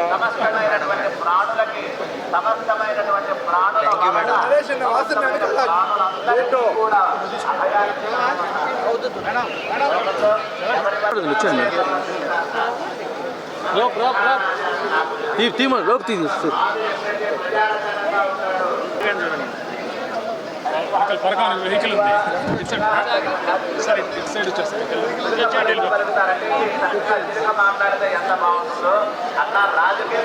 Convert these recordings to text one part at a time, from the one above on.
సమస్తమైనటువంటి ప్రాణులకి సమస్తమైనటువంటి ప్రాణుల కూడా వెహికల్ ఉంది సార్ ఇటు సైడ్ మాట్లాడితే ఎంత బాగుంటుందో అట్లా రాజకీయ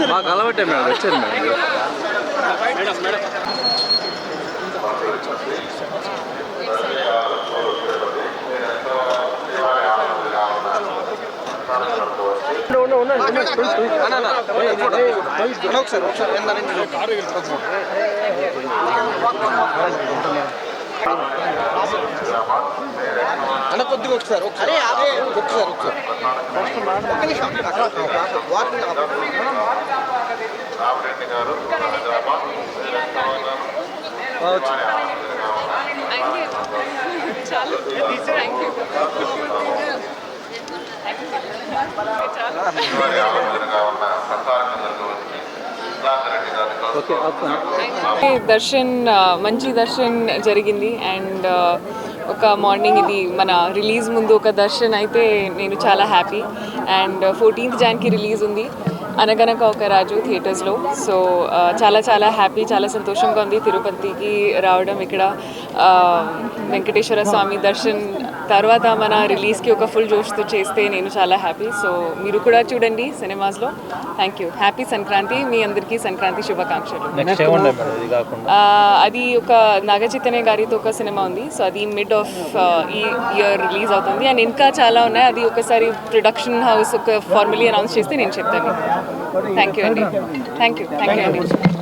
మాకు అలవాటే మేడం వచ్చారు మేడం అన్న కొద్దిగా ఒకసారి రామరెడ్డి గారు దర్శన్ మంచి దర్శన్ జరిగింది అండ్ ఒక మార్నింగ్ ఇది మన రిలీజ్ ముందు ఒక దర్శన్ అయితే నేను చాలా హ్యాపీ అండ్ 14th జాన్కి రిలీజ్ ఉంది అనగనక ఒక రాజు థియేటర్స్లో సో చాలా చాలా హ్యాపీ చాలా సంతోషంగా ఉంది తిరుపతికి రావడం ఇక్కడ వెంకటేశ్వర స్వామి దర్శన్ తర్వాత మన రిలీజ్కి ఒక ఫుల్ జోష్తో చేస్తే నేను చాలా హ్యాపీ సో మీరు కూడా చూడండి సినిమాస్లో థ్యాంక్ యూ హ్యాపీ సంక్రాంతి మీ అందరికీ సంక్రాంతి శుభాకాంక్షలు అది ఒక నాగచైతన్య గారితో ఒక సినిమా ఉంది సో అది మిడ్ ఆఫ్ ఈ ఇయర్ రిలీజ్ అవుతుంది అండ్ ఇంకా చాలా ఉన్నాయి అది ఒకసారి ప్రొడక్షన్ హౌస్ ఒక ఫార్మలీ అనౌన్స్ చేస్తే నేను చెప్తాను థ్యాంక్ యూ అండి థ్యాంక్ యూ అండి